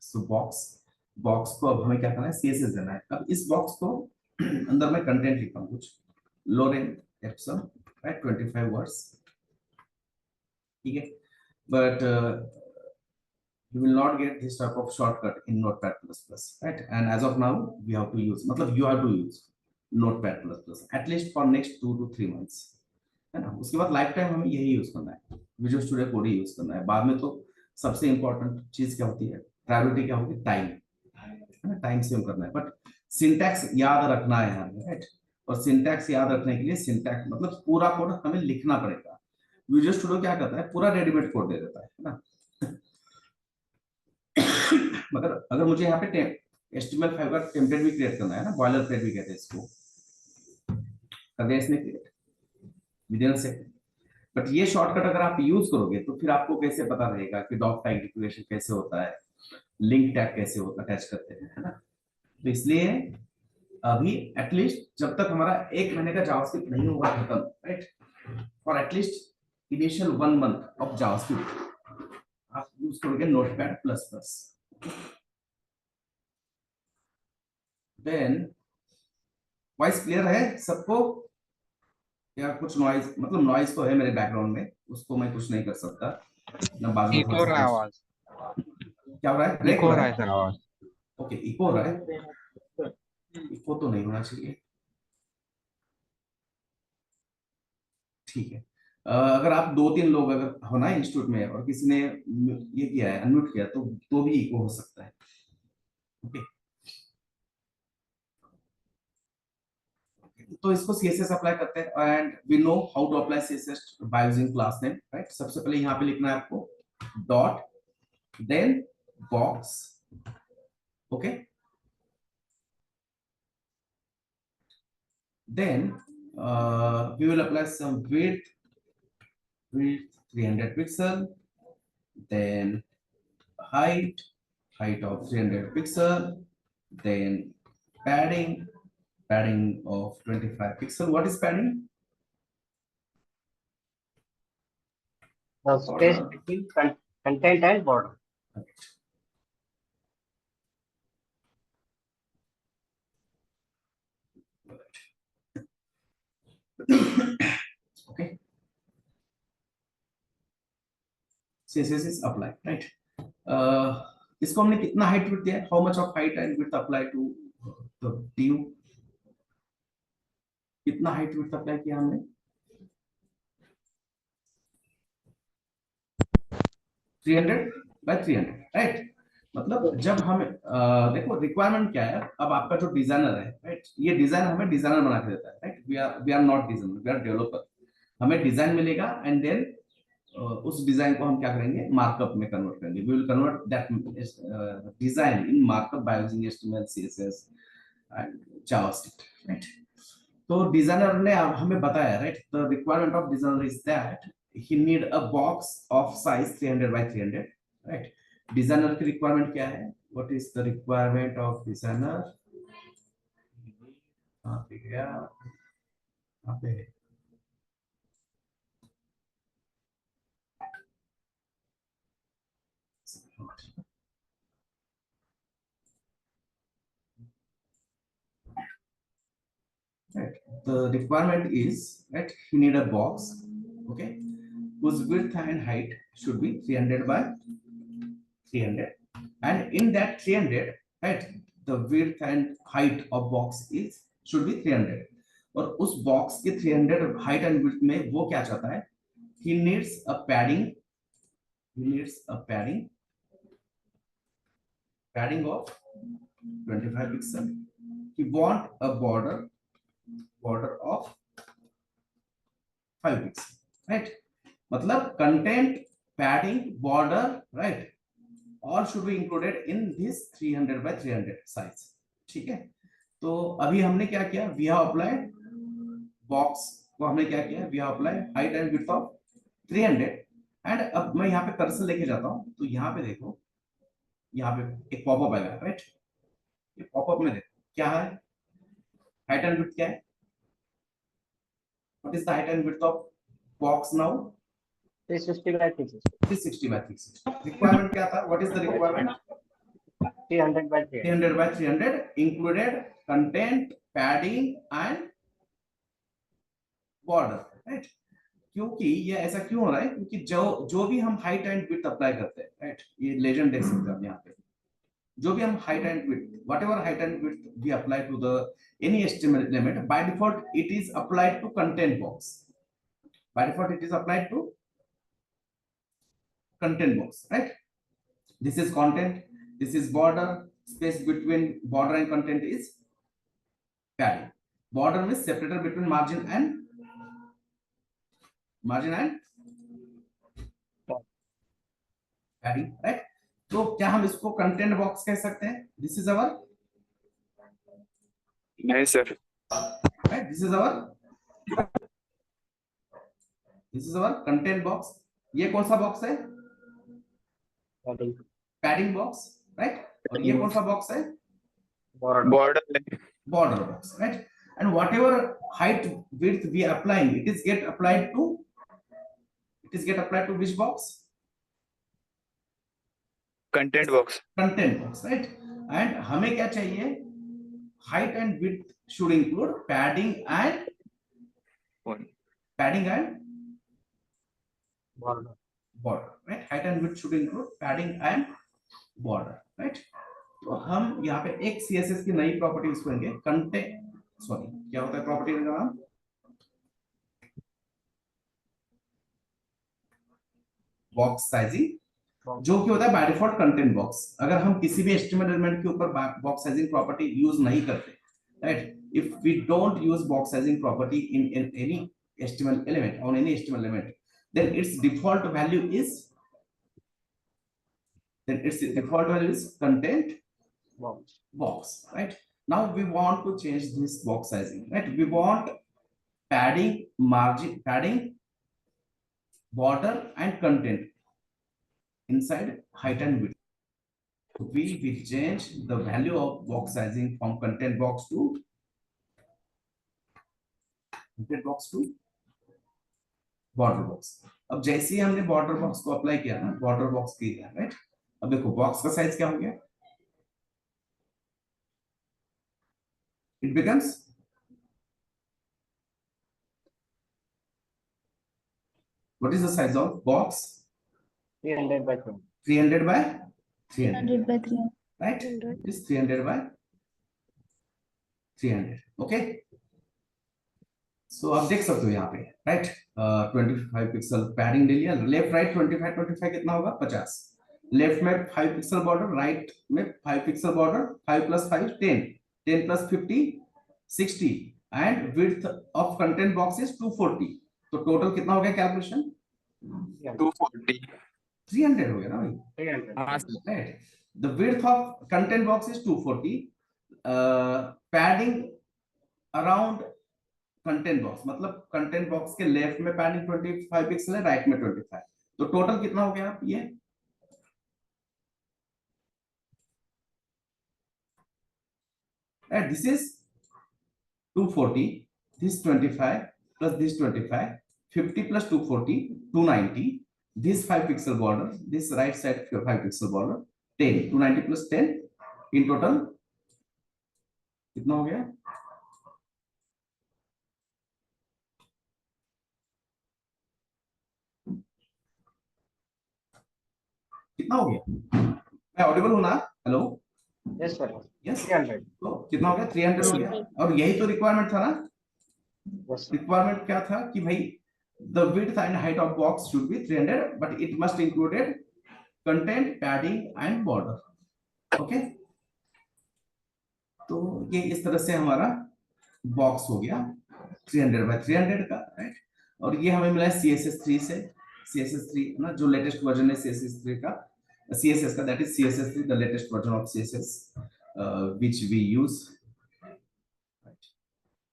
सो box box को अब हमें क्या करना है, सीएसएस देना है। अब इस बॉक्स को अंदर मैं कंटेंट लिखता हूँ कुछ, लोरेन एप्सन, राइट, 25 वर्ड्स, ठीक है। But you will not get this type of shortcut in Notepad++, right? And as of now, we have to use, मतलब you have to use Notepad++ at least for next 2 to 3 months, है ना। उसके बाद life time हमें यही use करना है, visual studio code ही use करना है। बाद में तो सबसे इंपॉर्टेंट चीज क्या होती है, प्रायोरिटी क्या होगी, टाइम, है ना, टाइम सेव करना है। बट सिंटैक्स याद रखना है हमें, राइट। और सिंटैक्स याद रखने के लिए सिंटैक्स मतलब पूरा कोड हमें लिखना पड़ेगा। विजुअल स्टूडियो क्या करता है, पूरा रेडीमेड कोड दे देता है ना। मगर अगर मुझे यहाँ पे HTML5 का टेम्पलेट भी क्रिएट करना है ना, बॉयलर प्लेट भी कहते हैं इसको, कर दिया इसने create within a second. But ये शॉर्टकट अगर आप यूज करोगे तो फिर आपको कैसे पता रहेगा कि डॉक टैग डिक्लेरेशन कैसे होता है, लिंक टैग कैसे होता अटैच करते हैं, है ना। तो इसलिए अभी एटलीस्ट जब तक हमारा 1 महीने का जावास्क्रिप्ट नहीं होगा खत्म, right, for at least initial 1 month of JavaScript आप यूज करोगे Notepad++। देन वॉइस क्लियर है सबको, या कुछ नॉइज, मतलब नॉइज तो है मेरे बैकग्राउंड में, उसको मैं कुछ नहीं कर सकता ना, बाजू में थोड़ा इको हो रहा है सा आवाज, क्या हो रहा है, ब्रेक इको हो हो रहा रहा है। है सर आवाज। ओके, इको हो रहा है, इको तो नहीं होना चाहिए, ठीक है। अगर आप 2-3 लोग अगर हो ना इंस्टीट्यूट में और किसी ने ये किया है, अनम्यूट किया, तो भी इको हो सकता है, ओके। तो इसको सीएसएस अप्लाई करते हैं, and we know how to apply CSS by using class name, right. सबसे पहले यहाँ पे लिखना है आपको dot, then box, okay. Then we will apply some width 300 pixel, then height of 300 pixel, then padding of 25 pixel. What is padding? The space between content and border. Okay. CSS is applied, right? इसको हमने कितना height width दिया है, how much of height and width apply to the div, कितना height width apply किया हमने, 300 by 300, right. मतलब जब हम देखो रिक्वायरमेंट क्या है, अब आपका जो डिजाइनर है, राइट, ये डिजाइन हमें डिजाइनर बना के देता है, right. We are not designer, we are developer. हमें डिजाइन मिलेगा एंड देन उस डिजाइन को हम क्या करेंगे, मार्कअप में कन्वर्ट करेंगे। We will convert that design in markup by using HTML, CSS and JavaScript, right. तो डिजाइनर ने हमें बताया, right, the requirement of designer is that he need a box of size 300 by 300, right। Designer की requirement क्या है, what is the requirement of designer, कहाँ पे गया, कहाँ पे है, right, the requirement is, right, he need a box, okay, whose width and height should be 300 by 300, and in that 300, right, the width and height of box is should be 300, और उस box के 300 height and width में वो क्या चाहता है, he needs a padding of 25 pixel, he want a border of 5 pixel, right। मतलब content, padding, border, right, all should be included in this 300 by 300 size, ठीक है। तो अभी हमने क्या किया, we have applied बॉक्स को, हमने क्या किया, we have applied height and width of 300, and अब मैं यहाँ पे कर्सर लेके जाता हूँ, तो यहाँ पे देखो, यहाँ पे एक पॉपअप आएगा, राइट। ये पॉपअप में देखो क्या है, हाइट एंड विड्थ क्या है, what is the height and width of box now, 360 by 360. 360 by 360। Requirement क्या था, what is the requirement, 300 by 300. 300 by 300 included content, padding and border, right? क्योंकि ये ऐसा क्यों हो रहा है, क्योंकि जो भी हम हाइट एंड विड्थ अप्लाई करते हैं, राइट, ये लेजेंड देख सकते हैं आप यहाँ पे, जो भी हम height and width, whatever height and width we apply to the any HTML element, by default it is applied to content box. By default it is applied to content box, right? This is content, this is border, space between border and content is padding. Border means separator between margin and padding, right? तो क्या हम इसको content box कह सकते हैं? This is our, नहीं sir, right, this is our content box. ये कौन सा बॉक्स है? Padding. Padding box, right. और ये कौन सा बॉक्स है? Border. Border Border box, right? And whatever height width we applying, it is get applied to which box? Content box. Content box, right? And हमें क्या चाहिए? Height and width should include padding and Border. border, right? Height and width should include padding and border, right? तो हम यहाँ पे एक CSS की नई प्रॉपर्टी यूज करेंगे, कंटेंट, सॉरी क्या होता है प्रॉपर्टी का नाम? बॉक्स साइजिंग, जो कि होता है बाय डिफॉल्ट कंटेंट बॉक्स. अगर हम किसी भी HTML एलिमेंट के ऊपर बॉक्स साइजिंग प्रॉपर्टी यूज नहीं करते, right, if we don't use box sizing property in any HTML element, on any HTML element, then its default value is content box, right? Now we want to change this box sizing, right? We want padding, margin, padding, border and content inside height and width. We will change the value of box sizing from content box to border box. अब जैसे ही हमने border box को apply किया ना, border box किया, right, अब देखो box का साइज क्या हो गया? It becomes what is the size of box? 300 by 300. 300 by 300, 100 by 300. right? It is 300 by 300. Okay, so आप देख सकते हो यहाँ पे, राइट, 25 पिक्सल पैडिंग ले लिया, लेफ्ट राइट 25 कितना होगा? 50. लेफ्ट में 5 पिक्सल बॉर्डर, राइट में 5 pixel border, 5 + 5 10, 10 + 50 60, and width of content box is 240. तो टोटल कितना हो गया कैलकुलेशन? 240. 300 हो गया ना भाई, 300. हाँ sir. right? The width of content box is 240, padding around content box, मतलब content box के लेफ्ट में padding 25 पिक्सल है, राइट में 25. तो टोटल कितना हो गया? ये right, this is 240, this 25 plus this 25, 50 plus 240 290, this 5 pixel border, this right side 5 pixel border, 10, 290 plus 10, in total कितना हो गया? कितना हो गया? मैं ऑडिबल हूं ना? Hello, Yes, sir. यस, 300. तो कितना हो गया? 300 हो गया. और यही तो रिक्वायरमेंट था ना? Yes, sir. रिक्वायरमेंट क्या था कि भाई the width and height of box should be 300, but it must included content, padding and border. Okay, तो ये इस तरह से हमारा बॉक्स हो गया 300 by 300 का, राइट. और ये हमें मिला है CSS3 से. CSS3 ना, जो लेटेस्ट वर्जन है CSS3 का, CSS का, that is CSS3, the latest version of CSS which we use.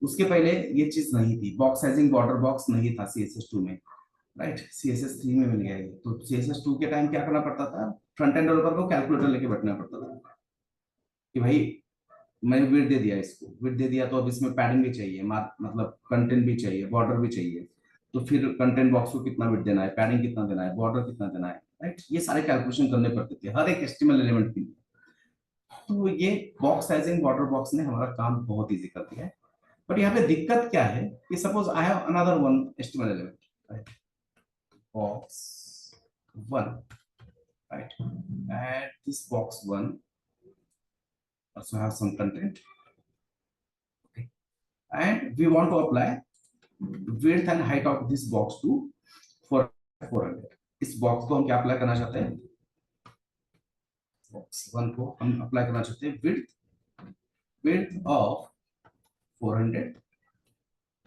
उसके पहले ये चीज नहीं थी, बॉक्स साइजिंग बॉर्डर बॉक्स नहीं था CSS2 में, राइट. CSS3 में मिल गया ये. तो CSS2 के टाइम क्या करना पड़ता था? फ्रंट एंड डेवलपर को कैलकुलेटर लेके बैठना पड़ता था कि भाई मैंने विड्थ दे दिया, इसको विड्थ दे दिया, तो अब इसमें पैडिंग भी चाहिए, मतलब कंटेंट भी चाहिए, बॉर्डर भी चाहिए, तो फिर कंटेंट बॉक्स को कितना विड्थ देना है, पैडिंग कितना देना है, बॉर्डर कितना देना है, राइट. ये सारे कैलकुलेशन करने पड़ते थे हर एक HTML एलिमेंट के लिए. तो ये बॉक्स साइजिंग बॉर्डर बॉक्स ने हमारा काम बहुत इजी कर दिया है। बट यहाँ पे दिक्कत क्या है कि suppose I have another one HTML element, box 1, right? Add this box 1 also have some content, okay, and we want to apply width and height of this box to 400. इस बॉक्स को हम क्या अप्लाई करना चाहते हैं, box 1 को हम apply करना चाहते हैं width of 400,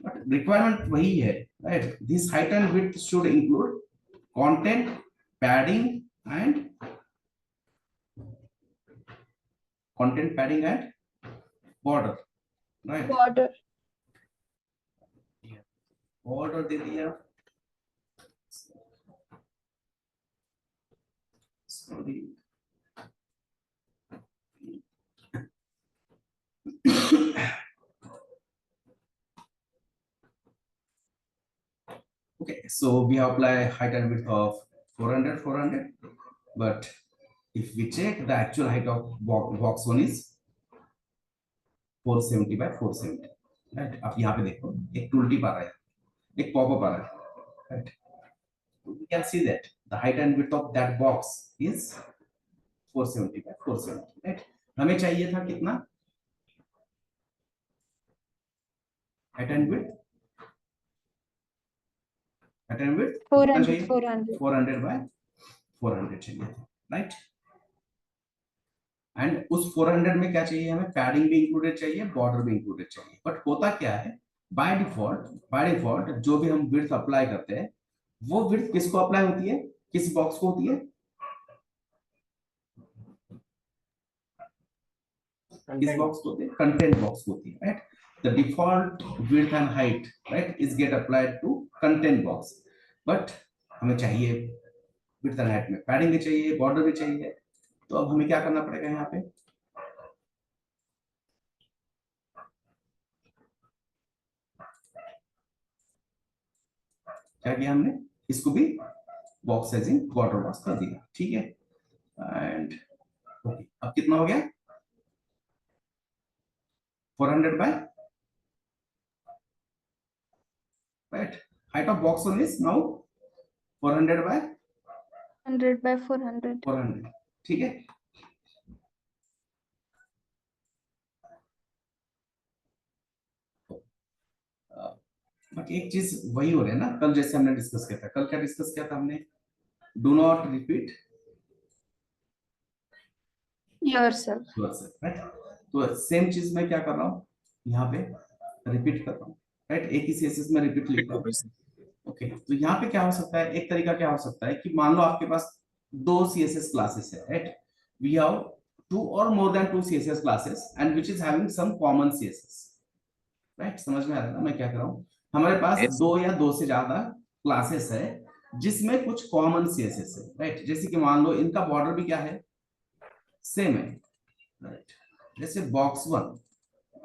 but requirement वही है, right? This height and width should include content, padding and border, right? border दे दिया, sorry okay, so we apply height and width of 400, but if we check the actual height of box 1 is 470 by 470, right? आप यहाँ पे देखो एक tool tip आ रहा है, एक popup आ रहा है, right? We can see that the height and width of that box is 470 by 470, right? हमें चाहिए था कितना height and width 400 by 400 चाहिए था, right? एंड उस 400 में क्या चाहिए हमें, पैडिंग भी इंक्लूडेड चाहिए, बॉर्डर भी इंक्लूडेड चाहिए। बट होता क्या है, बाय डिफॉल्ट जो भी हम विड्थ अप्लाई करते हैं वो विड्थ किसको अप्लाई होती है, किस बॉक्स को होती है, किस बॉक्स को होती है, कंटेंट बॉक्स को होती है, right? The default width and height, right, is get applied to content box. But हमें चाहिए विड्थ एंड हाइट में पैडिंग भी चाहिए, बॉर्डर भी चाहिए, तो अब हमें क्या करना पड़ेगा, यहाँ पे क्या किया हमने, इसको भी बॉक्स साइजिंग बॉर्डर बॉक्स कर दिया, ठीक है? एंड ओके, अब कितना हो गया 400 by, right? Height of box 1 is now 400 by 400, ठीक है? बट एक चीज वही हो रही है ना, कल जैसे हमने डिस्कस किया था, कल क्या डिस्कस किया था हमने, do not repeat yourself, right? तो सेम चीज मैं क्या कर रहा हूँ, यहाँ पे रिपीट कर रहा हूँ, राइट? एक ही CSS में रिपीट लिख रहा हूँ, ओके? तो यहाँ पे क्या हो सकता है, एक तरीका क्या हो सकता है कि मान लो आपके पास 2 CSS क्लासेस है, right? We have 2 or more than 2 CSS classes and which is having some common CSS, right? समझ में आ रहा है ना मैं क्या कर रहा हूँ? हमारे पास Yes. 2 या 2 से ज्यादा क्लासेस है जिसमें कुछ कॉमन CSS है, राइट? जैसे कि मान लो इनका बॉर्डर भी क्या है, सेम है, राइट? जैसे box 1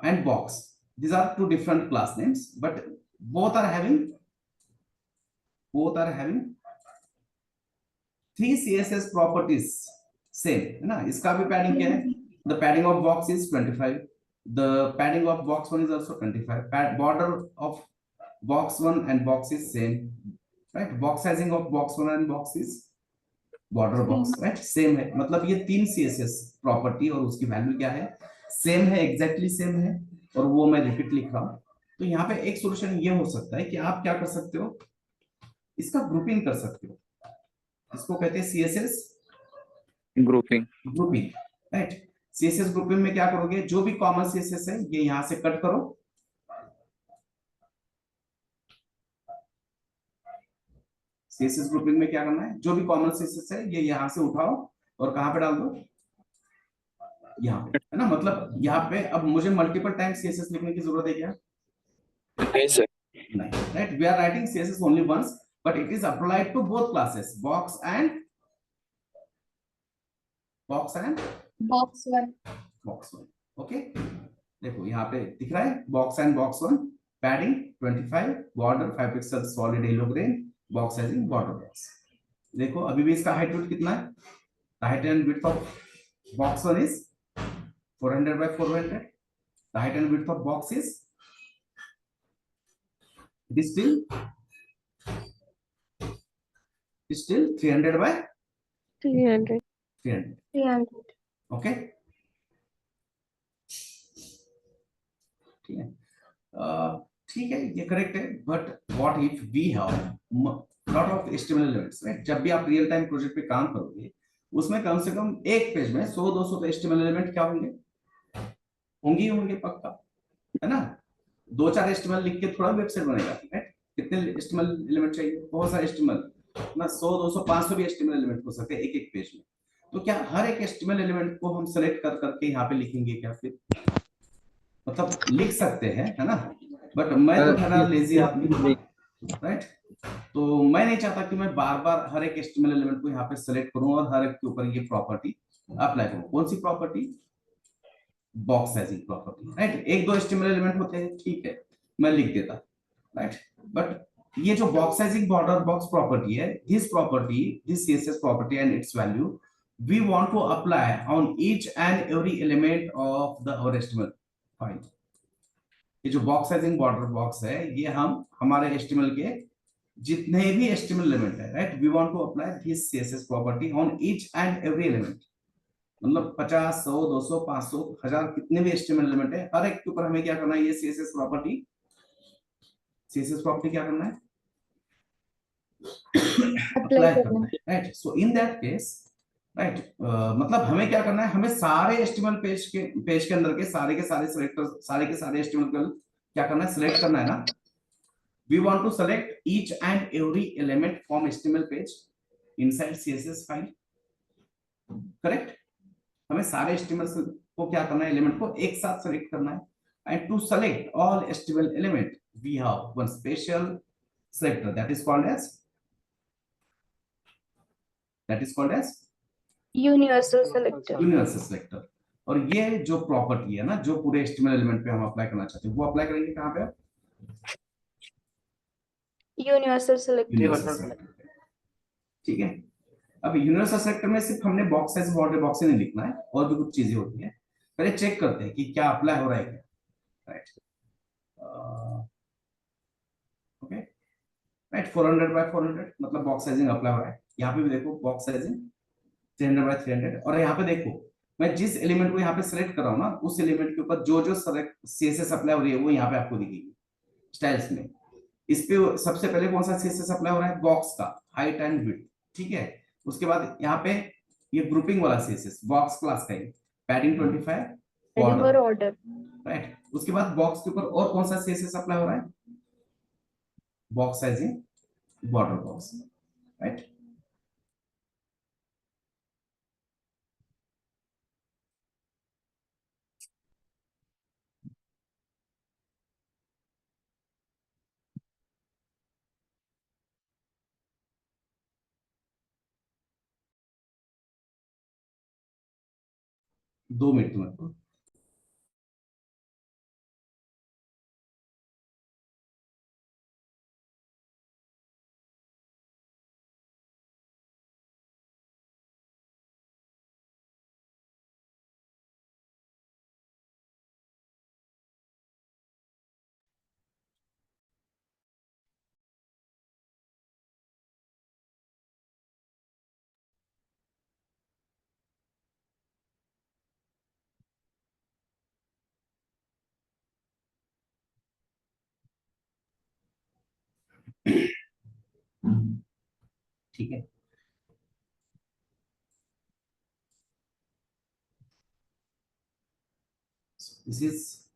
and box, these are 2 different class names but both are having 3 CSS properties same है ना? इसका भी पैडिंग क्या है, the padding of box is 25, the padding of box 1 is also 25, border of box 1 and box is same, right? Box sizing of box 1 and box is border box, right? Same है, मतलब ये 3 CSS property और उसकी value क्या है, same है, exactly same है, और वो मैं रिपीट लिख रहा हूँ। तो यहाँ पे एक सॉल्यूशन ये हो सकता है कि आप क्या कर सकते हो, इसका ग्रुपिंग कर सकते हो, इसको कहते हैं CSS grouping, right? CSS grouping में क्या करोगे, जो भी कॉमन CSS है ये यहाँ से कट करो, CSS ग्रुपिंग में क्या करना है, जो भी कॉमन CSS है ये यहाँ से उठाओ और कहाँ पे डाल दो, यहाँ पे, है ना? मतलब यहाँ पे अब मुझे मल्टीपल टाइम CSS लिखने की जरूरत है क्या? नहीं सर, नहीं, right? We are writing CSS only once but it is applied to both classes, box and box 1, okay? देखो यहाँ पे दिख रहा है box and box 1, padding 25, border 5 pixel solid yellow grain, box sizing border box. देखो अभी भी इसका हाइट विड्थ कितना है, height and width of box 1 is 400 by 400. The height and width of box is, it is still 300 by 300. 300. 300. Okay, ठीक है, ठीक है, ये करेक्ट है. But what if we have lot of HTML elements, right? जब भी आप रियल टाइम प्रोजेक्ट पे काम करोगे, उसमें कम से कम एक पेज में 100-200 तो एचटीएमएल एलिमेंट क्या होंगे, होंगे ही होंगे पक्का, है ना? 2-4 एचटीएमएल लिख के थोड़ा वेबसाइट बनेगा, राइट? कितने एचटीएमएल एलिमेंट चाहिए? बहुत सारे एचटीएमएल ना, 100-200-500 भी एचटीएमएल एलिमेंट हो सकते हैं एक एक पेज में. तो क्या हर एक एचटीएमएल एलिमेंट को हम सेलेक्ट कर करके यहाँ पे लिखेंगे क्या? फिर मतलब लिख सकते हैं, है ना? बट मैं तो थोड़ा लेजी आदमी, राइट? तो मैं नहीं चाहता कि मैं बार बार हर एक एचटीएमएल एलिमेंट को यहाँ पे सेलेक्ट करूं और हर एक के ऊपर ये प्रॉपर्टी अप्लाई करूं. कौन सी property? Box sizing property, right? एक दो एचटीएमएल एलिमेंट होते हैं, ठीक है, मैं लिख देता, राइट? बट ये जो box sizing border box property है, this CSS property and it's value we want to apply on each and every element of the our HTML file. ये जो बॉक्स साइजिंग बॉर्डर बॉक्स है, ये हम हमारे HTML के जितने भी HTML एलिमेंट है, right, we want to apply this CSS property on each and every element. मतलब 50, 100, 200, 500, 1000 कितने भी HTML एलिमेंट है, हर एक के ऊपर हमें क्या करना है? ये CSS प्रॉपर्टी क्या करना है? Apply अप्लाई करना. करना है, right? So in that case, right, मतलब हमें क्या करना है? हमें सारे HTML पेज के अंदर के सारे सिलेक्टर, सारे के सारे HTML को क्या करना है? सिलेक्ट करना है ना. We want to select each and every element from HTML page inside CSS file. Correct? हमें सारे HTML को क्या करना है? एलिमेंट को एक साथ सेलेक्ट करना है. And to select all HTML element, we have one special selector that is called as Universal selector. universal selector. और ये जो प्रॉपर्टी है ना, जो पूरे HTML एलिमेंट पे हम अप्लाई करना चाहते हैं, वो अप्लाई करेंगे कहाँ पे? Universal selector. यूनिवर्सल सेलेक्टर पे. ठीक है. अब यूनिवर्सल सेलेक्टर में सिर्फ हमने बॉक्स साइज बॉर्डर बॉक्स नहीं लिखना है, और भी कुछ चीजें होती है. पहले चेक करते हैं कि क्या अप्लाई हो रहा है क्या, राइट? Okay, right. 400 बाय 400 मतलब बॉक्स साइजिंग अप्लाई हो रहा है. यहाँ पे भी देखो बॉक्स साइजिंग 300 बाय 300. और यहाँ पे देखो, मैं जिस एलिमेंट को यहाँ पे सेलेक्ट कर रहा हूँ ना, उस एलिमेंट के ऊपर जो जो सीएसएस अप्लाई हो रही है, वो यहाँ पे आपको दिखेगी स्टाइल्स में. इस पे सबसे पहले कौन सा सीएसएस अप्लाई हो रहा है? बॉक्स का हाइट एंड विड्थ, ठीक है. उसके बाद यहाँ पे ये ग्रुपिंग वाला सीएसएस बॉक्स क्लास का है, padding 25 Heading border, or order. Right. उसके बाद बॉक्स के ऊपर और कौन सा सीएसएस अप्लाई हो रहा है? Box sizing border box, right. दो मिनट तुम्हें. ठीक है. This is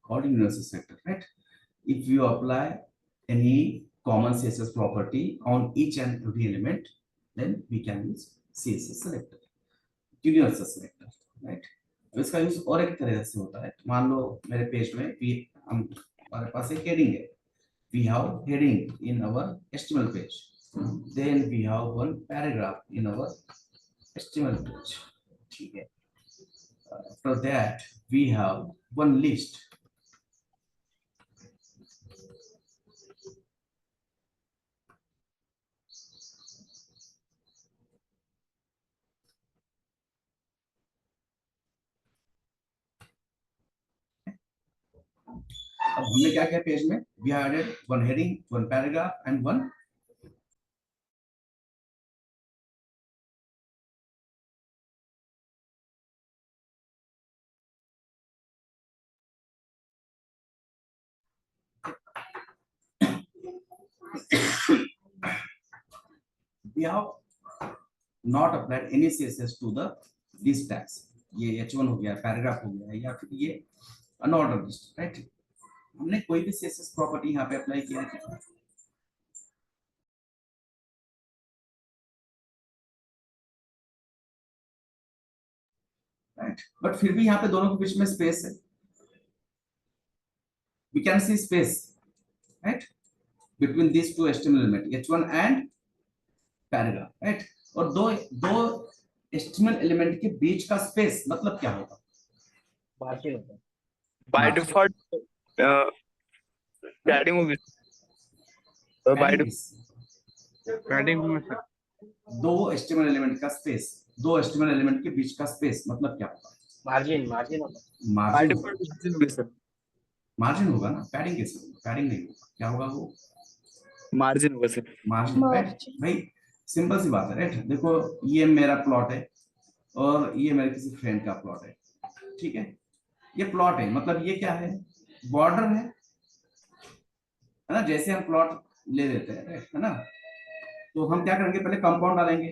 called universal selector, right? If you apply any common CSS property on each and every element, then we can use CSS selector, universal selector, right? अब इसका use और एक तरह से होता है. मान लो मेरे पेज में हमारे पास एक हेडिंग है. We have heading in our HTML page. Then we have one paragraph in our HTML page. ठीक है. After that, we have one list. अब हमने क्या किया पेज में, we have added one heading, one paragraph and one we have not applied any CSS to the these tags. ये H1 हो गया, पैराग्राफ हो गया, या फिर ये अनऑर्डर लिस्ट, राइट। हमने कोई भी CSS प्रॉपर्टी यहाँ पे अप्लाई किया है, राइट। बट फिर भी यहाँ पे दोनों के बीच में स्पेस है, we can see space, right, between these two HTML element H1 and paragraph, right। और दो HTML एलिमेंट के बीच का स्पेस मतलब क्या होगा, मार्जिन होता है। बाय डिफॉल्ट पैडिंग होगी, बाय पैडिंग में सर दो HTMल एलिमेंट का स्पेस, दो HTMल एलिमेंट के बीच का स्पेस मतलब क्या होगा, मार्जिन मार्जिन होता है। Bye margin. डिफॉल्ट मार्जिन होगी सर, मार्जिन होगा ना, पैडिंग कैसे होगा, पैडिंग नहीं होगा, क्या होगा वो, मार्जिन होगा सर। Margin, right. भाई सिंपल सी बात है, राइट। देखो ये मेरा प्लॉट है और ये मेरे किसी फ्रेंड का प्लॉट है, ठीक है। ये प्लॉट है मतलब ये क्या है, बॉर्डर है ना। जैसे हम प्लॉट ले लेते हैं, राइट, है ना, तो हम क्या करेंगे, पहले कंपाउंड डालेंगे,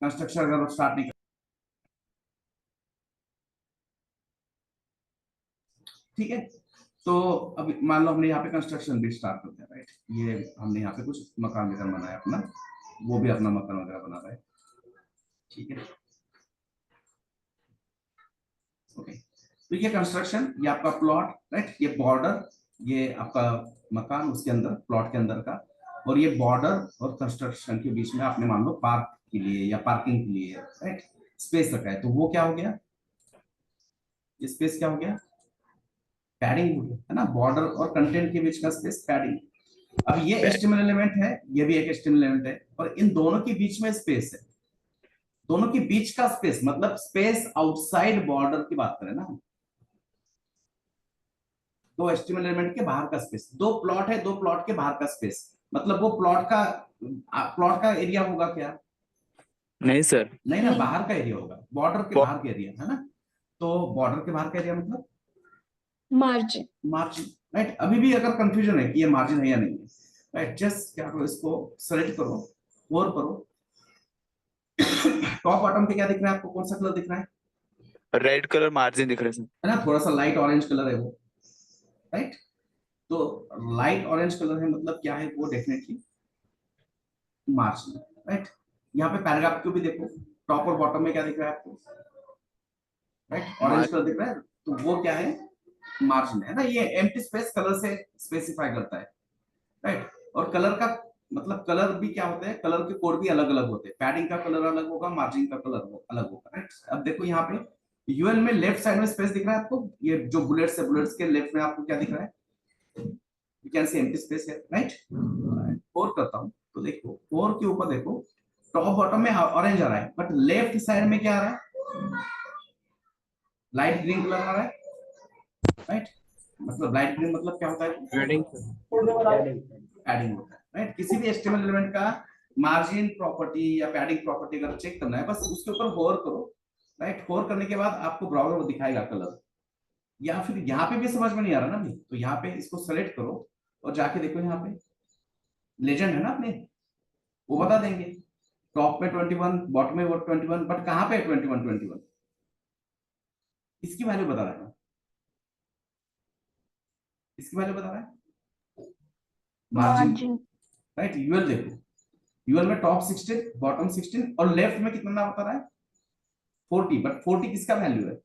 कंस्ट्रक्शन अगर स्टार्ट नहीं, ठीक है। तो अब मान लो हमने यहाँ पे कंस्ट्रक्शन भी स्टार्ट करते हैं, राइट। ये हमने यहाँ पे कुछ मकान वगैरह बनाया अपना, वो भी अपना मकान वगैरह बना रहा है, ठीक है, ओके। तो ये कंस्ट्रक्शन, ये आपका प्लॉट, राइट, ये बॉर्डर, ये आपका मकान उसके अंदर, प्लॉट के अंदर का, और ये बॉर्डर और कंस्ट्रक्शन के बीच में आपने मान लो पार्क के लिए या पार्किंग के लिए, राइट, स्पेस रखा है। तो वो क्या हो गया, ये स्पेस क्या हो गया, पैडिंग हो गया, है ना। बॉर्डर और कंटेंट के बीच का स्पेस पैडिंग। अब ये HTML एलिमेंट है, ये भी एक HTML एलिमेंट है, और इन दोनों के बीच में स्पेस है, दोनों के बीच का स्पेस मतलब स्पेस आउटसाइड बॉर्डर की बात करें ना हम, दो HTML एलिमेंट के बाहर का स्पेस, दो प्लॉट है, दो प्लॉट के बाहर का स्पेस, मतलब वो प्लॉट का एरिया होगा क्या, नहीं सर, नहीं ना, नहीं। बाहर का एरिया होगा, बॉर्डर के बाहर का एरिया, है ना। तो बॉर्डर के बाहर का एरिया मतलब मार्जिन। Margin, right. अभी भी अगर कंफ्यूजन है कि ये मार्जिन है या नहीं है, राइट, जस्ट क्या करो, इसको सेलेक्ट करो, होवर करो, टॉप बॉटम पे क्या दिख रहा है आपको, कौन सा कलर दिख रहा है, रेड कलर मार्जिन दिख रहा है सर। है ना, थोड़ा सा लाइट ऑरेंज कलर है वो, राइट। तो लाइट ऑरेंज कलर है मतलब क्या है, वो डेफिनेटली मार्जिन, राइट। यहाँ पे पैराग्राफ को भी देखो, टॉप और बॉटम में क्या दिख रहा है आपको, राइट, ऑरेंज कलर दिख रहा है, तो वो क्या है, मार्जिन, है ना। ये एम्प्टी स्पेस कलर से स्पेसिफाई करता है, राइट। और कलर का मतलब कलर भी क्या होता है, कलर के कोड भी अलग अलग होते हैं, पैडिंग का कलर अलग होगा, मार्जिन का कलर अलग होगा, राइट। अब देखो यहाँ पे यूएल में लेफ्ट साइड में स्पेस दिख रहा है आपको, ये जो बुलेट्स है, बुलेट्स के लेफ्ट में आपको क्या दिख रहा है, you can see empty space है, राइट। फोर करता हूँ तो देखो, फोर के ऊपर देखो, टॉप बॉटम में ऑरेंज आ रहा है, बट लेफ्ट साइड में क्या आ रहा है, लाइट ग्रीन कलर आ रहा है, राइट। मतलब लाइट ग्रीन मतलब क्या होता है, पैडिंग पैडिंग होता है, राइट। किसी भी HTML एलिमेंट का मार्जिन प्रॉपर्टी या पैडिंग प्रॉपर्टी अगर चेक करना है, बस उसके ऊपर होवर करो, राइट। होवर करने के बाद आपको ब्राउजर दिखाएगा कलर, या फिर यहाँ पे भी समझ में नहीं आ रहा ना भी, तो यहाँ पे इसको सेलेक्ट करो और जाके देखो, यहाँ पे लेजेंड है ना अपने, वो बता देंगे, टॉप में 21, बॉटम में 21, बट कहाँ पे 21 इसकी वैल्यू बता रहा है, इसकी वैल्यू बता रहा है मार्जिन, मार्जिन। राइट। यूएल देखो, यूएल में टॉप 16, बॉटम 16, और लेफ्ट में कितना बता रहा है 40, बट 40 किसका वैल्यू है,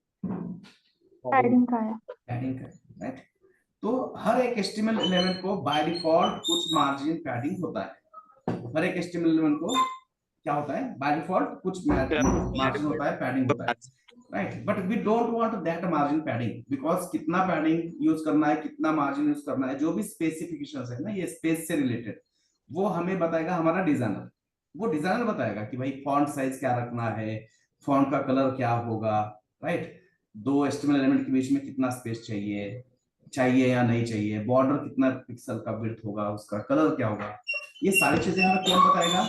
पैडिंग का है। पैडिंग का, राइट। तो हर एक HTML एलिमेंट को बाय डिफॉल्ट कुछ मार्जिन पैडिंग होता है, हर एक HTML एलिमेंट को क्या होता है, बाय डिफॉल्ट कुछ मार्जिन होता है, पैडिंग होता है, right. But we don't want that margin padding, because कितना पैडिंग यूज करना है, कितना मार्जिन यूज करना है, जो भी स्पेसिफिकेशंस है ना, ये स्पेस से रिलेटेड, वो हमें बताएगा हमारा डिजाइनर। वो डिजाइनर बताएगा कि भाई फॉन्ट साइज क्या रखना है, फॉन्ट का कलर क्या होगा, राइट। दो HTML एलिमेंट के बीच में कितना स्पेस चाहिए, चाहिए या नहीं चाहिए, बॉर्डर कितना पिक्सल का विड्थ होगा, उसका कलर क्या होगा, ये सारी चीजें हमें कौन बताएगा?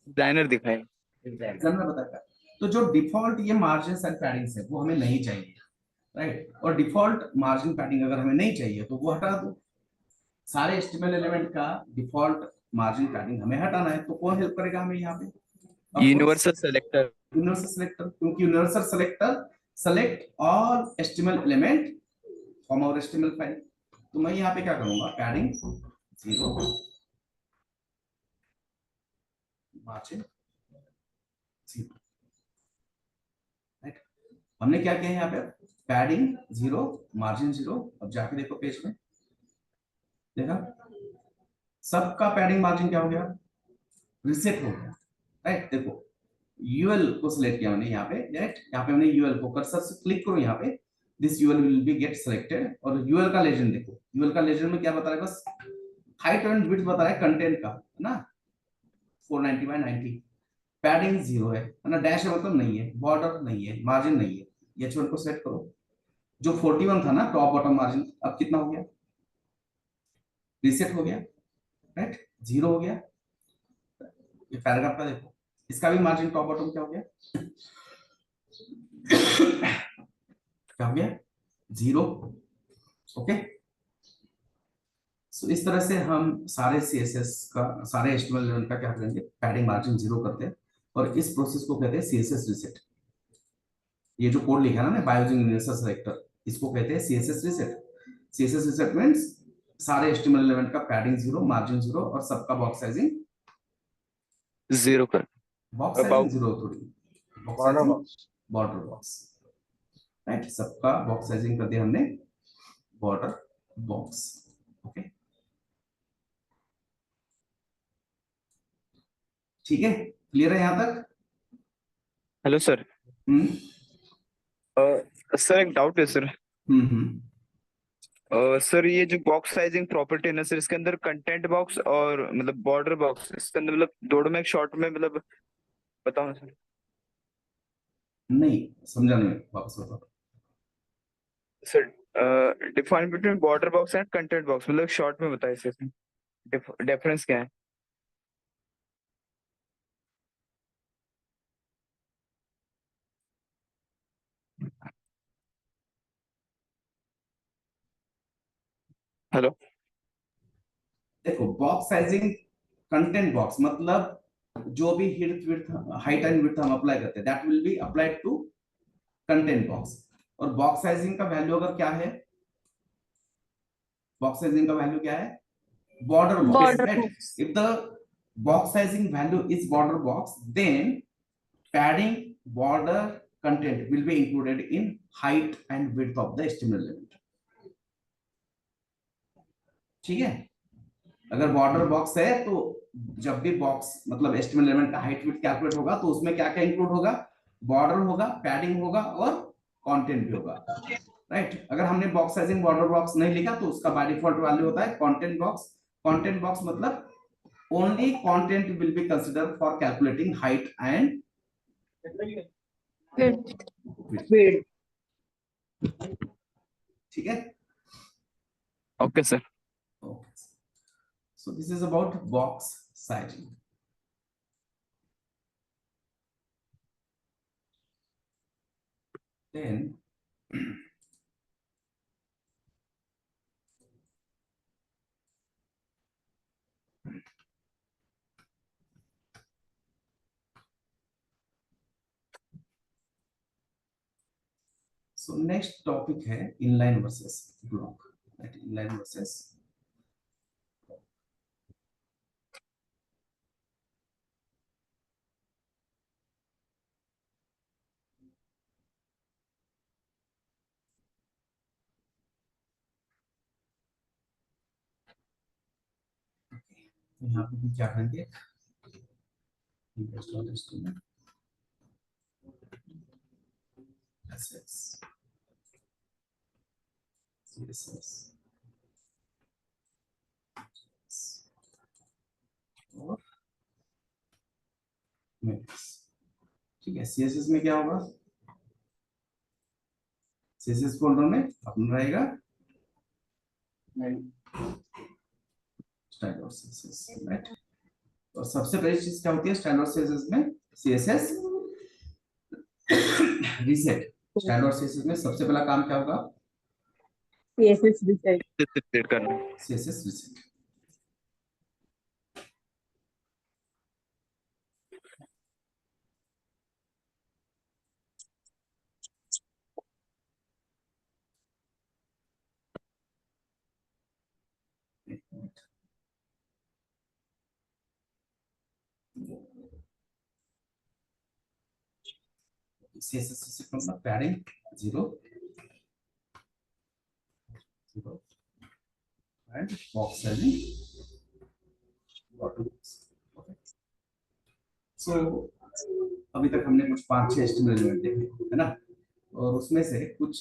डिजाइनर दिखाए। डिजाइनर बताएगा। तो जो डिफॉल्ट ये मार्जिन एंड पैडिंग्स है वो हमें नहीं चाहिए, राइट। और डिफॉल्ट मार्जिन पैडिंग अगर हमें नहीं चाहिए तो वो हटा दो। सारे एचटीएमएल एलिमेंट का डिफॉल्ट मार्जिन पैडिंग हमें हटाना है, तो कौन हेल्प करेगा हमें यहाँ पे? Universal selector. यूनिवर्सल सेलेक्टर, क्योंकि universal selector select all HTML element from our HTML file. तो मैं यहाँ पे क्या करूंगा, पैडिंग 0, मार्जिन 0, राइट। हमने क्या किया यहाँ पे, पैडिंग 0, मार्जिन 0। अब जाके देखो पेज में, देखा सबका पैडिंग मार्जिन क्या हो गया, रिसेट हो गया, राइट। देखो यूएल को सिलेक्ट किया मैंने यहाँ पे, राइट। यहाँ पे हमने यूएल को, कर्सर से क्लिक करो यहाँ पे, this UL will be get selected. और यूएल का लेजेंड देखो, यूएल का लेजेंड में क्या बता रहा है, बस हाइट एंड विड्थ बता रहा है कंटेंट का, है ना, 490 बाय 90। पैडिंग 0 है ना, डैश है मतलब नहीं है, बॉर्डर नहीं है, मार्जिन नहीं है। H1 को सेट करो, जो 41 था ना टॉप बॉटम मार्जिन, अब कितना हो गया, रीसेट हो गया, राइट, 0 हो गया। ये पैराग्राफ का देखो, इसका भी मार्जिन टॉप बॉटम क्या हो गया, क्या हो गया, 0। ओके, सो इस तरह से हम सारे सीएसएस का, सारे एचटीएमएल एलिमेंट का क्या करेंगे, पैडिंग मार्जिन 0 करते हैं। और इस प्रोसेस को कहते हैं सीएसएस रिसेट। ये जो कोड लिखा है ना बाय यूजिंग यूनिवर्सल सेलेक्टर, इसको कहते हैं CSS reset. CSS reset means सारे एचटीएमएल एलिमेंट का पैडिंग 0, मार्जिन 0 और सबका बॉक्स साइजिंग 0 कर। बॉक्स साइजिंग 0 थोड़ी, box border sizing box. Border box, right. सबका बॉक्स साइजिंग कर दिया हमने बॉर्डर बॉक्स। ओके, ठीक है, क्लियर है यहां तक? Hello sir. हम्म सर एक डाउट है सर। हम्म। सर ये जो बॉक्स साइजिंग प्रॉपर्टी है ना सर, इसके अंदर कंटेंट बॉक्स और मतलब बॉर्डर बॉक्स, इसके अंदर मतलब दोनों में एक शॉर्ट में मतलब बताओ ना सर। नहीं समझा नहीं, वापस बताओ। Sir define between border box and content box, मतलब शॉर्ट में बताइए सर, डिफरेंस क्या है? हेलो। देखो बॉक्स साइजिंग, कंटेंट बॉक्स मतलब जो भी हाइट एंड विड्थ हम अप्लाई करते हैं that will be applied to content box. और बॉक्स साइजिंग का वैल्यू अगर क्या है, बॉक्स साइजिंग का वैल्यू क्या है, border box, Border right? box. If the box sizing value is border box, then padding border content will be included in height and width of the HTML element. ठीक है, अगर border box है तो जब भी box मतलब HTML element का height width calculate होगा तो उसमें क्या क्या इंक्लूड होगा, बॉर्डर होगा, पैडिंग होगा और कंटेंट भी होगा, राइट। अगर हमने बॉक्स साइजिंग बॉर्डर बॉक्स नहीं लिखा तो उसका बाय डिफॉल्ट वैल्यू होता है कंटेंट बॉक्स। कंटेंट बॉक्स मतलब only content will be considered for calculating height and Width. width. Speed. ठीक है, okay sir. okay. So this is about box sizing. Then so next topic है inline versus block, right? Inline versus यहाँ पे भी क्या करेंगे, assets, CSS और matrix। ठीक है, CSS में क्या होगा, CSS फोल्डर में अपना रहेगा स्टाइल और CSS, राइट। और सबसे पहली चीज क्या होती है स्टाइल और CSS में? CSS reset. स्टाइल और CSS में सबसे पहला काम क्या होगा? CSS reset. सेट करना। CSS reset. CSS रीसेट मतलब padding 0 and box sizing so अभी तक हमने कुछ 5-6 एस्टिमेट एलिमेंट देखे है ना, और उसमें से कुछ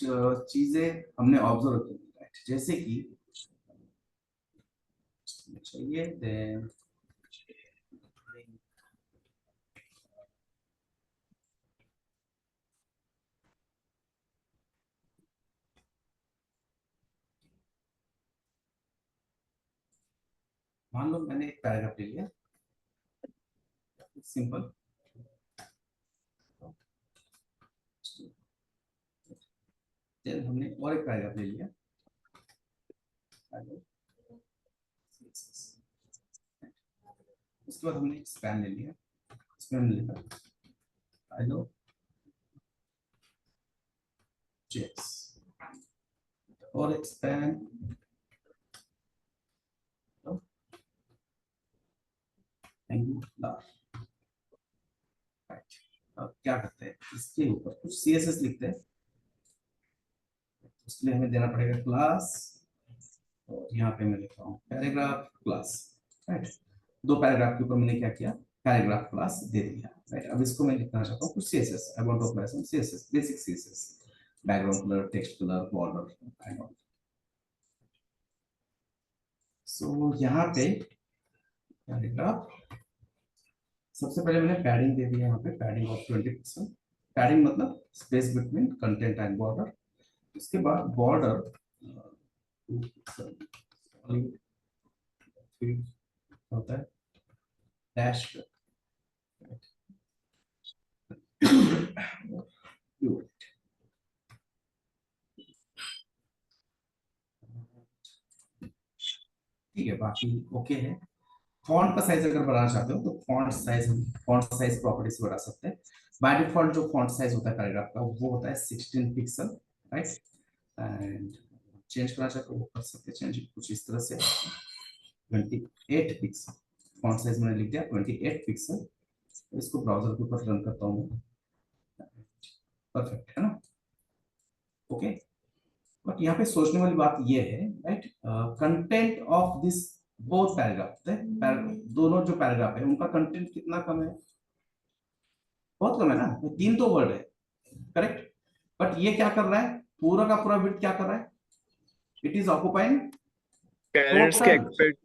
चीजें हमने ऑब्जर्व की, राइट। जैसे कि चाहिए देन मान लो मैंने एक पैराग्राफ ले लिया सिंपल, देन हमने और एक पैराग्राफ ले लिया, उसके बाद हमने एक स्पैन ले लिया, इसमें हमने लिखा हेलो जेस और एक स्पैन अब क्या करते हैं इसके ऊपर कुछ CSS लिखते हैं, उसके लिए हमें देना पड़ेगा क्लास, और यहाँ पे मैं लिख रहा हूँ पैराग्राफ क्लास, राइट। 2 पैराग्राफ के ऊपर मैंने क्या किया पैराग्राफ क्लास दे दिया, राइट। अब इसको मैं लिखना चाहता हूँ कुछ CSS, I want to apply some CSS, basic CSS, background colour, text colour, border and all. So यहाँ पे पैराग्राफ सबसे पहले मैंने पैडिंग दे दिया, यहाँ पे पैडिंग ऑफ 20%, पैडिंग मतलब space between content and border. उसके बाद बॉर्डर होता है डैश ठीक है, बाकी ओके है। फॉन्ट का साइज अगर बढ़ाना चाहते हो तो फॉन्ट साइज प्रॉपर्टी से बढ़ा सकते हैं। बाय डिफॉल्ट जो फॉन्ट साइज होता है पैराग्राफ का वो होता है 16 पिक्सल, राइट। एंड चेंज करना चाहते हो वो कर सकते हैं चेंज कुछ इस तरह से 28 पिक्सल फॉन्ट साइज मैंने लिख दिया 28 पिक्सल। इसको ब्राउजर के ऊपर रन करता हूँ, परफेक्ट है ना, ओके। बट यहाँ पे सोचने वाली बात ये है, right, content of this both paragraph, दोनों जो पैराग्राफ है उनका कंटेंट कितना कम है, बहुत कम है ना, 3 तो वर्ड है, करेक्ट। बट ये क्या कर रहा है, पूरा का पूरा विड्थ क्या कर रहा है, इट इज ऑक्युपाइंग कैरेट्स के expect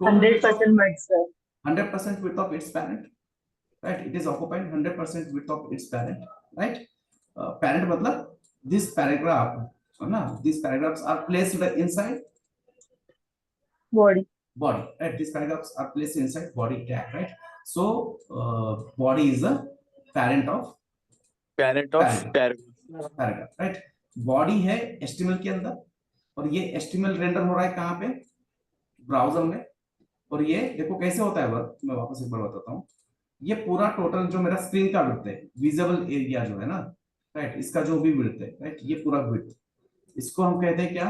100% words, sir. 100% width of its parent, right? It is occupying 100% width of its parent, right? Parent मतलब this paragraph, है ना? These paragraphs are placed inside Body. body, right? These paragraphs are placed inside body tag, right? So body is a parent of paragraph, right? Body है HTML के अंदर, और ये HTML render हो रहा है कहाँ पे, ब्राउजर में। और ये देखो कैसे होता है वर्क, मैं वापस एक बार बताता हूँ। ये पूरा टोटल जो मेरा स्क्रीन का विड्थ है, विजिबल एरिया जो है ना, राइट, इसका जो भी विड्थ है, राइट, ये पूरा विड्थ, इसको हम कहते हैं क्या,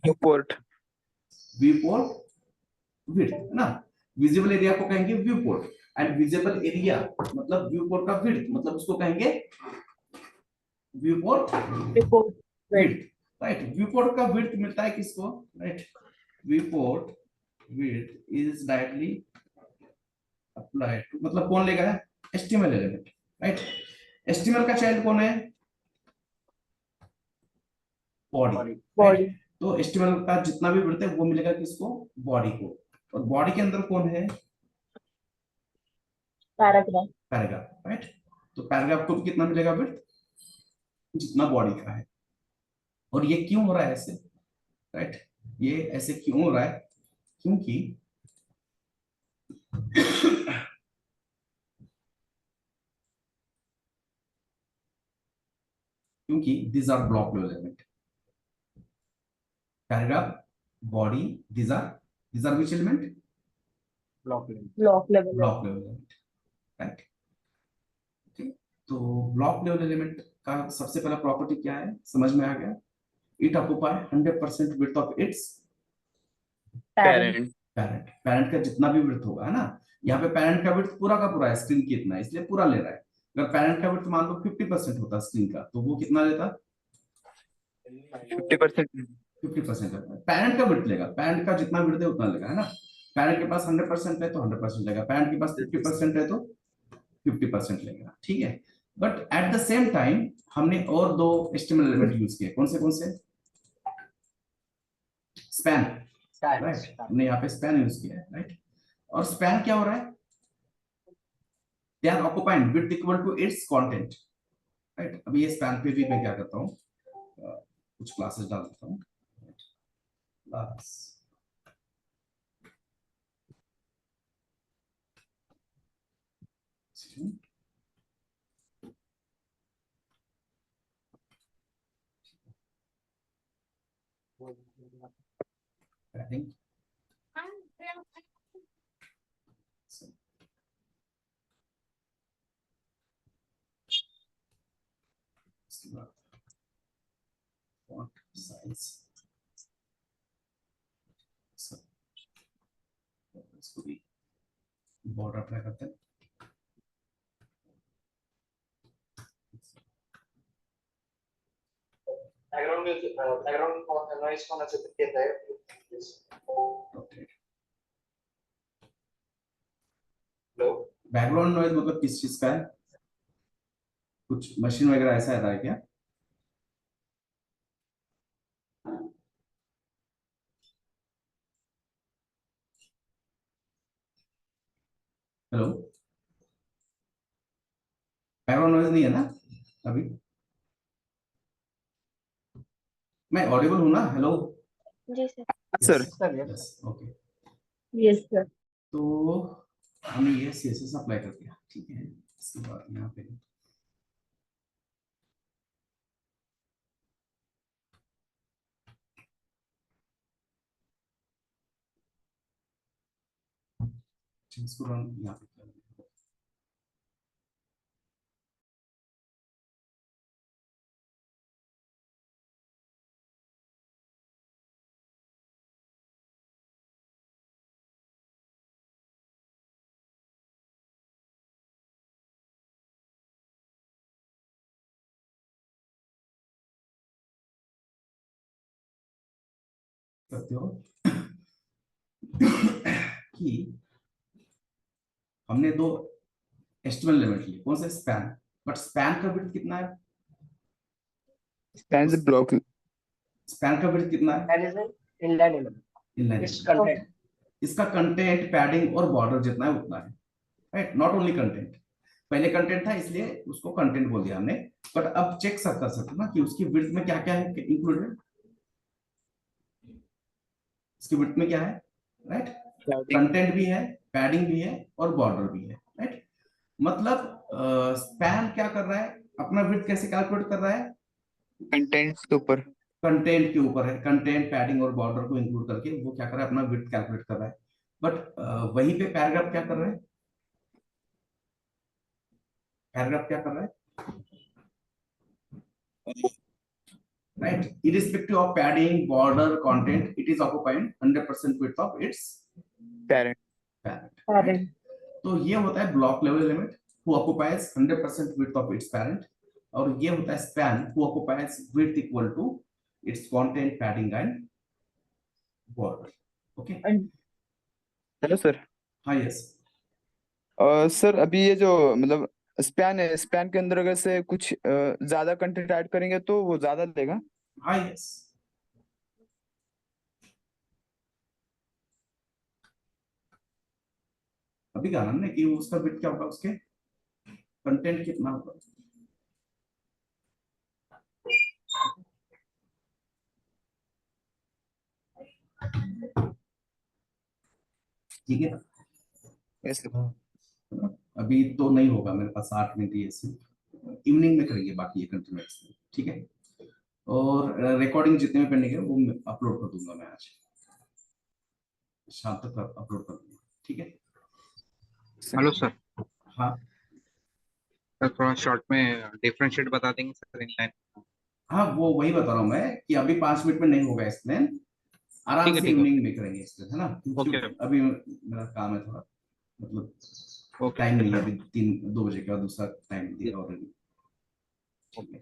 पोर्ट व्यूपोर्ट विड्थ, है ना। विजिबल एरिया को कहेंगे व्यूपोर्ट, एंड विजिबल एरिया मतलब व्यूपोर्ट का विड्थ, मतलब उसको कहेंगे viewport Report. Width, right. Viewport का विड्थ मिलता है किसको, right, viewport width is directly applied to, मतलब कौन लेगा, HTML एलिमेंट, राइट। HTML का चाइल्ड कौन है, बॉडी, Body. तो HTML का जितना भी विड्थ है वो मिलेगा किसको, बॉडी को। और बॉडी के अंदर कौन है, Paragraph. Paragraph, right. तो पैराग्राफ को कितना मिलेगा विड्थ, जितना बॉडी का है। और ये क्यों हो रहा है ऐसे, राइट? ये ऐसे क्यों हो रहा है? क्योंकि क्योंकि these are block level element. Paragraph, body, these are which element? Block लेंगे। Block level. Block level element, right? Okay. तो block level element का सबसे पहला प्रॉपर्टी क्या है, समझ में आ गया? It occupy 100% width of its Parent. Parent. parent. Parent का जितना भी width होगा, है ना? यहाँ पे parent का width पूरा का पूरा है, स्क्रीन की इतना है, इसलिए पूरा ले रहा है। अगर parent का width मान लो 50% होता स्क्रीन का, तो वो कितना लेता? 50%। 50% है। पैरेंट का विड्थ लेगा, पैरेंट का जितना विड्थ है उतना लेगा, है ना? पैरेंट के पास 100% है तो 100% लेगा, पैरेंट के पास 50% है तो 50% लेगा, ठीक है? But at the same time हमने और दो एस्टिमेट एलिमेंट यूज किए, कौन से? Span, right? हमने यहाँ पे स्पैन यूज किया है, राइट? और स्पैन क्या हो रहा है? They are occupying width equal to its content, right? अभी ये स्पैन पे भी मैं क्या करता हूँ, कुछ क्लासेस डाल देता हूँ, क्लास padding. So, इसके बाद font size. So, इसको भी बॉर्डर अप्लाई करते हैं। बैकग्राउंड नॉइस होना चाहिए है। Okay. हेलो, बैकग्राउंड नॉइज मतलब किस चीज का है? कुछ मशीन वगैरह ऐसा है क्या? हेलो, बैकग्राउंड नॉइज नहीं है ना अभी? मैं ऑडिबल हूँ ना? हेलो, जी सर। सर। सर ये यस, ओके। Yes, sir. तो हमने ये सीएसएस अप्लाई कर दिया, ठीक है? इसके बाद यहाँ पे इसको रन यहाँ पे कर दिया। करते हो कि हमने दो एस्टिमेट लिमिट लिए, कौन से? स्पैन। बट स्पैन का विड्थ कितना है? स्पैन से ब्लॉक। स्पैन का विड्थ कितना है? That is an inline element. Inline it's content. इसका कंटेंट, पैडिंग और बॉर्डर जितना है उतना है, राइट? नॉट ओनली कंटेंट, पहले कंटेंट था इसलिए उसको कंटेंट बोल दिया हमने, बट अब चेक कर सकते ना कि उसकी विड्थ में क्या क्या है इंक्लूडेड, इसकी विड्थ में क्या है, राइट? कंटेंट भी है, पैडिंग भी है और बॉर्डर भी है, राइट? मतलब स्पैन क्या कर रहा है, अपना विड्थ कैसे कैलकुलेट कर रहा है? कंटेंट्स के ऊपर। कंटेंट के ऊपर है, कंटेंट, पैडिंग और बॉर्डर को इंक्लूड करके वो क्या कर रहा है, अपना विड्थ कैलकुलेट कर रहा है। बट वहीं पे पैराग्राफ क्या कर रहा है? पैराग्राफ क्या कर रहा है, right? Irrespective of padding, border, content, it is occupying 100% width of its parent. parent, right? Parent. तो ये होता है block level element who occupies 100% width of its parent, और ये होता है span who occupies width equal to its content, padding and border. Okay? And hello sir. हाँ, yes. Sir अभी ये जो मतलब स्पैन है, स्पैन के अंदर अगर से कुछ ज्यादा कंटेंट ऐड करेंगे तो वो ज्यादा देगा। हाँ, yes. अभी कहा हमने कि उसका width क्या होगा, उसके कंटेंट कितना होगा, ठीक है। Yes sir. अभी तो नहीं होगा मेरे पास 8 मिनट, ये इवनिंग में करेंगे बाकी ये कंटिन्यूस, ठीक है। और रिकॉर्डिंग जितने में पेंडिंग है वो अपलोड कर दूंगा मैं आज शाम तक, अपलोड कर दूंगा, ठीक है। Hello sir. हाँ सर थोड़ा शॉर्ट में डिफरेंशिएट बता देंगे सर इनलाइन। हाँ, वो वही बता रहा हूँ मैं कि अभी 5 मिनट में नहीं होगा एक्सप्लेन, आराम से ठीक है इवनिंग में करेंगे एक्सप्लेन, है ना, क्योंकि ओके अभी मेरा काम है थोड़ा, मतलब ओके टाइम नहीं है अभी, 2 बजे के बाद दूसरा टाइम दिया ऑलरेडी। ओके।